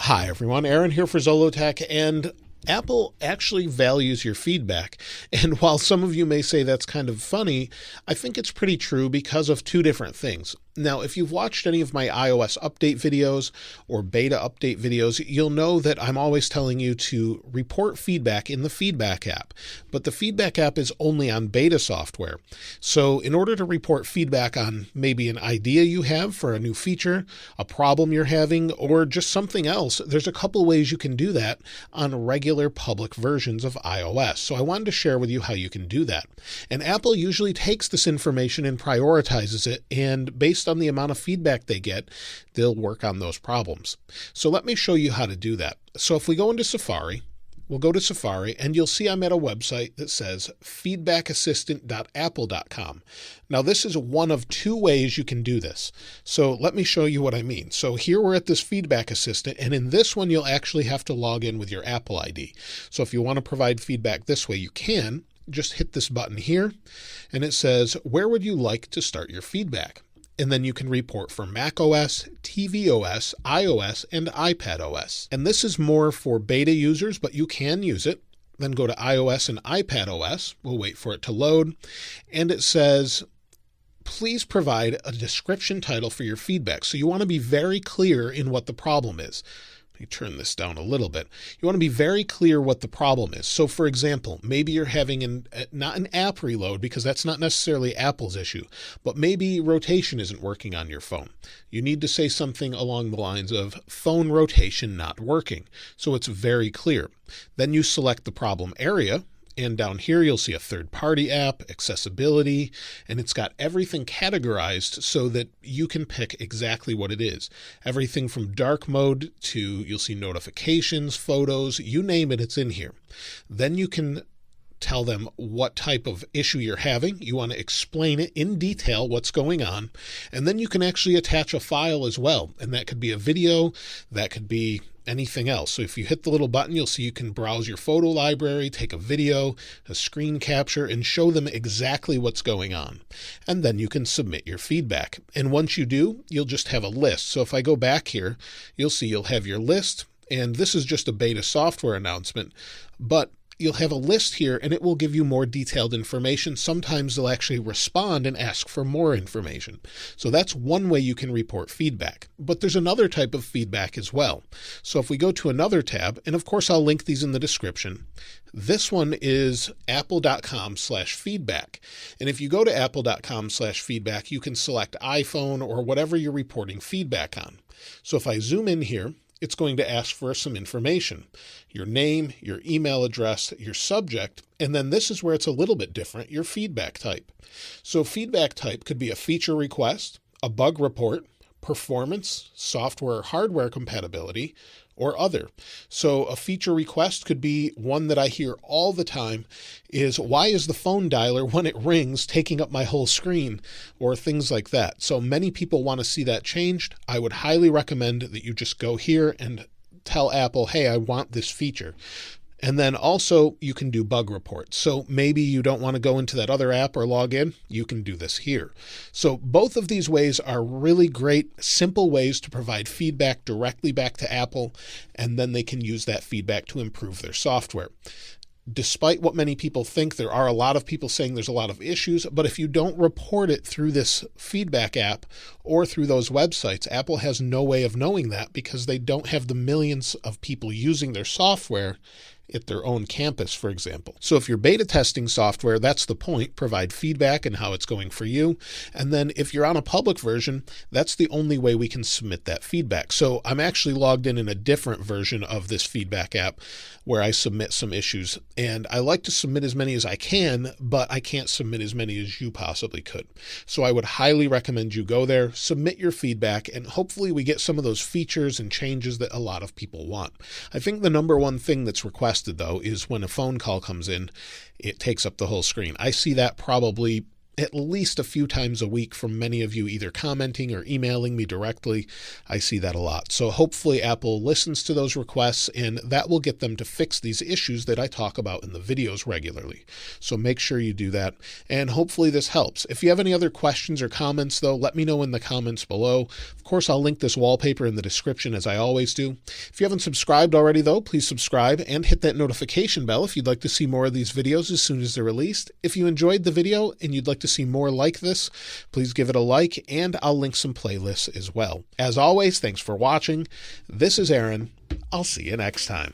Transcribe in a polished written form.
Hi everyone, Aaron here for Zollotech, and Apple actually values your feedback. And while some of you may say that's kind of funny, I think it's pretty true because of two different things. Now, if you've watched any of my iOS update videos or beta update videos, you'll know that I'm always telling you to report feedback in the Feedback app. But the Feedback app is only on beta software. So in order to report feedback on maybe an idea you have for a new feature, a problem you're having, or just something else, there's a couple ways you can do that on regular public versions of iOS. So I wanted to share with you how you can do that. And Apple usually takes this information and prioritizes it, and based on the amount of feedback they get, they'll work on those problems. So let me show you how to do that. So if we go into Safari, we'll go to Safari and you'll see I'm at a website that says feedbackassistant.apple.com. Now this is one of two ways you can do this. So let me show you what I mean. So here we're at this Feedback Assistant, and in this one you'll actually have to log in with your Apple ID. So if you want to provide feedback this way, you can. Just hit this button here and it says, where would you like to start your feedback? And then you can report for macOS, tvOS, iOS, and iPadOS. And this is more for beta users, but you can use it. Then go to iOS and iPadOS. We'll wait for it to load. And it says, please provide a description title for your feedback. So you want to be very clear in what the problem is. Let me turn this down a little bit. You want to be very clear what the problem is. So for example, maybe you're having not an app reload, because that's not necessarily Apple's issue, but maybe rotation isn't working on your phone. You need to say something along the lines of phone rotation not working. So it's very clear. Then you select the problem area. And down here, you'll see a third-party app, accessibility, and it's got everything categorized so that you can pick exactly what it is. Everything from dark mode to, you'll see notifications, photos, you name it, it's in here. Then you can tell them what type of issue you're having. You want to explain it in detail, what's going on. And then you can actually attach a file as well. And that could be a video, that could be anything else. So if you hit the little button, you'll see you can browse your photo library, take a video, a screen capture, and show them exactly what's going on. And then you can submit your feedback. And once you do, you'll just have a list. So if I go back here, you'll see you'll have your list. And this is just a beta software announcement, but you'll have a list here and it will give you more detailed information. Sometimes they'll actually respond and ask for more information. So that's one way you can report feedback. But there's another type of feedback as well. So if we go to another tab, and of course I'll link these in the description, this one is apple.com/feedback. And if you go to apple.com/feedback, you can select iPhone or whatever you're reporting feedback on. So if I zoom in here, it's going to ask for some information, your name, your email address, your subject, and then this is where it's a little bit different, your feedback type. So feedback type could be a feature request, a bug report, performance, software or hardware compatibility, or other. So a feature request could be one that I hear all the time is, why is the phone dialer when it rings taking up my whole screen, or things like that. So many people want to see that changed. I would highly recommend that you just go here and tell Apple, hey, I want this feature. And then also you can do bug reports. So maybe you don't want to go into that other app or log in. You can do this here. So both of these ways are really great, simple ways to provide feedback directly back to Apple, and then they can use that feedback to improve their software. Despite what many people think, there are a lot of people saying there's a lot of issues, but if you don't report it through this feedback app or through those websites, Apple has no way of knowing that because they don't have the millions of people using their software at their own campus, for example. So if you're beta testing software, that's the point, provide feedback and how it's going for you. And then if you're on a public version, that's the only way we can submit that feedback. So I'm actually logged in a different version of this feedback app where I submit some issues, and I like to submit as many as I can, but I can't submit as many as you possibly could. So I would highly recommend you go there, submit your feedback, and hopefully we get some of those features and changes that a lot of people want. I think the number one thing that's requested, though, is when a phone call comes in, it takes up the whole screen. I see that probably at least a few times a week from many of you either commenting or emailing me directly. I see that a lot. So hopefully Apple listens to those requests, and that will get them to fix these issues that I talk about in the videos regularly. So make sure you do that, and hopefully this helps. If you have any other questions or comments, though, let me know in the comments below. Of course, I'll link this wallpaper in the description as I always do. If you haven't subscribed already, though, please subscribe and hit that notification bell if you'd like to see more of these videos as soon as they're released. If you enjoyed the video and you'd like to see more like this, please give it a like, and I'll link some playlists as well. As always, thanks for watching. This is Aaron. I'll see you next time.